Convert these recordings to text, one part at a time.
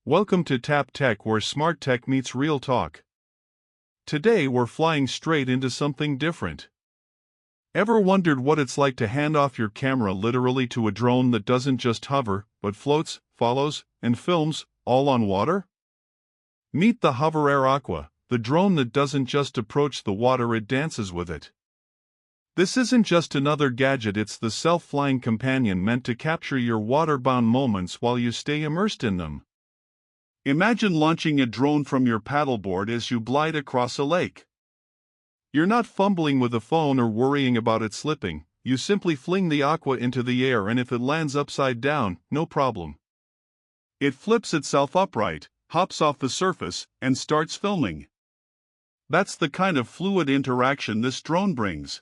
Welcome to Tap Tech, where smart tech meets real talk. Today we're flying straight into something different. Ever wondered what it's like to hand off your camera literally to a drone that doesn't just hover, but floats, follows, and films, all on water? Meet the HoverAir Aqua, the drone that doesn't just approach the water, it dances with it. This isn't just another gadget, it's the self-flying companion meant to capture your water-bound moments while you stay immersed in them. Imagine launching a drone from your paddleboard as you glide across a lake. You're not fumbling with a phone or worrying about it slipping. You simply fling the Aqua into the air, and if it lands upside down, no problem. It flips itself upright, hops off the surface, and starts filming. That's the kind of fluid interaction this drone brings.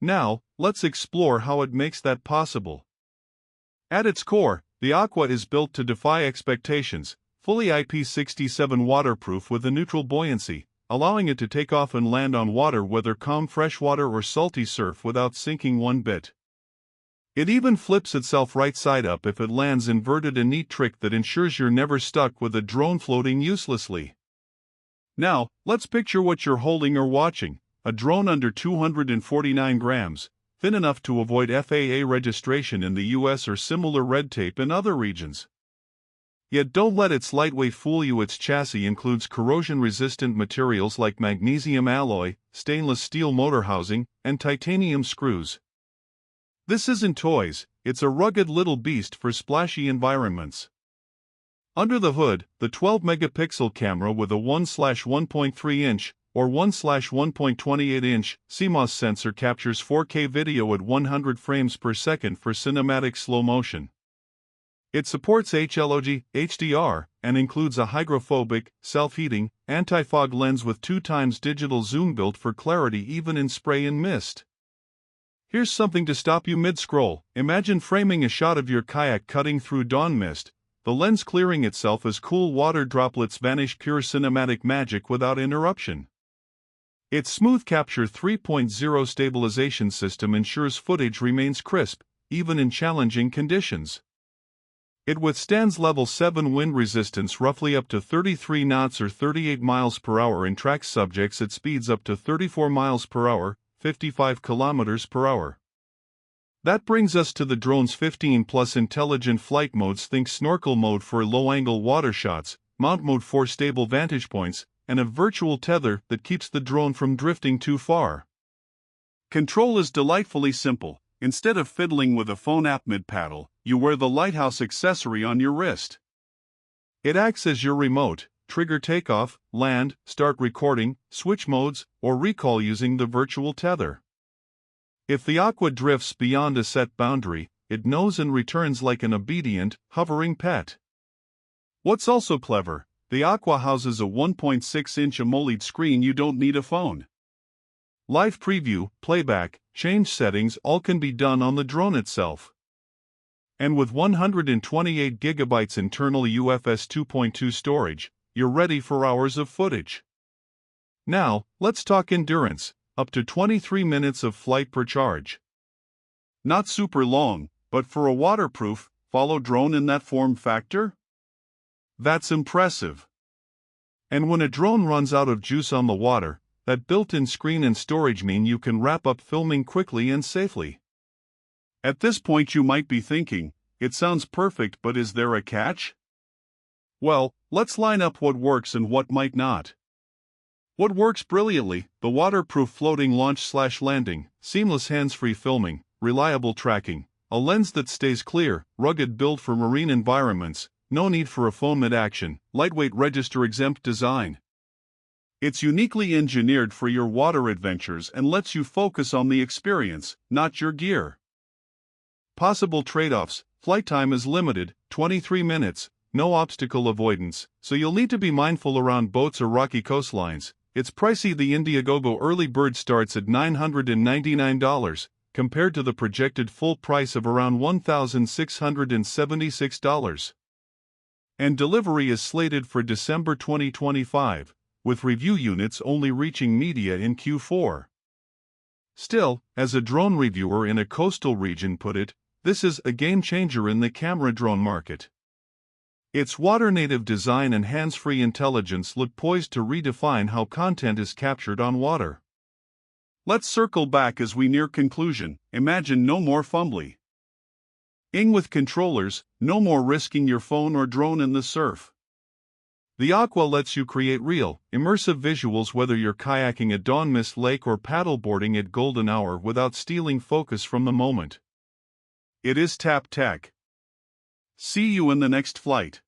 Now, let's explore how it makes that possible. At its core, the Aqua is built to defy expectations, fully IP67 waterproof with a neutral buoyancy, allowing it to take off and land on water, whether calm freshwater or salty surf, without sinking one bit. It even flips itself right side up if it lands inverted, a neat trick that ensures you're never stuck with a drone floating uselessly. Now, let's picture what you're holding or watching: a drone under 249 grams, thin enough to avoid FAA registration in the US or similar red tape in other regions. Yet don't let its lightweight fool you. Its chassis includes corrosion-resistant materials like magnesium alloy, stainless steel motor housing, and titanium screws. This isn't toys, it's a rugged little beast for splashy environments. Under the hood, the 12-megapixel camera with a 1/1.3-inch or 1/1.28-inch CMOS sensor captures 4K video at 100 frames per second for cinematic slow motion. It supports HLOG, HDR, and includes a hydrophobic, self-heating, anti-fog lens with 2x digital zoom built for clarity even in spray and mist. Here's something to stop you mid-scroll. Imagine framing a shot of your kayak cutting through dawn mist, the lens clearing itself as cool water droplets vanish, pure cinematic magic without interruption. Its Smooth Capture 3.0 stabilization system ensures footage remains crisp, even in challenging conditions. It withstands level 7 wind resistance, roughly up to 33 knots or 38 miles per hour, and tracks subjects at speeds up to 34 miles per hour, 55 kilometers per hour. That brings us to the drone's 15+ intelligent flight modes. Think snorkel mode for low-angle water shots, mount mode for stable vantage points, and a virtual tether that keeps the drone from drifting too far. Control is delightfully simple. Instead of fiddling with a phone app mid-paddle, you wear the Lighthouse accessory on your wrist. It acts as your remote: trigger takeoff, land, start recording, switch modes, or recall using the virtual tether. If the Aqua drifts beyond a set boundary, it knows and returns like an obedient, hovering pet. What's also clever: the Aqua houses a 1.6-inch AMOLED screen. You don't need a phone. Live preview, playback, change settings, all can be done on the drone itself. And with 128 GB internal UFS 2.2 storage, you're ready for hours of footage. Now, let's talk endurance: up to 23 minutes of flight per charge. Not super long, but for a waterproof, follow drone in that form factor? That's impressive. And when a drone runs out of juice on the water, that built-in screen and storage mean you can wrap up filming quickly and safely. At this point you might be thinking, it sounds perfect, but is there a catch? Well, let's line up what works and what might not. What works brilliantly: the waterproof floating launch/landing, seamless hands-free filming, reliable tracking, a lens that stays clear, rugged build for marine environments, no need for a phone mid-action, lightweight register-exempt design. It's uniquely engineered for your water adventures and lets you focus on the experience, not your gear. Possible trade-offs: flight time is limited, 23 minutes, no obstacle avoidance, so you'll need to be mindful around boats or rocky coastlines. It's pricey: the Indiegogo early bird starts at $999, compared to the projected full price of around $1,676. And delivery is slated for December 2025, with review units only reaching media in Q4. Still, as a drone reviewer in a coastal region put it, this is a game changer in the camera drone market. Its water-native design and hands-free intelligence look poised to redefine how content is captured on water. Let's circle back as we near conclusion. Imagine no more fumbly. Ing with controllers, no more risking your phone or drone in the surf. The Aqua lets you create real, immersive visuals whether you're kayaking at Dawn Mist Lake or paddleboarding at Golden Hour without stealing focus from the moment. It is Tap Tech. See you in the next flight.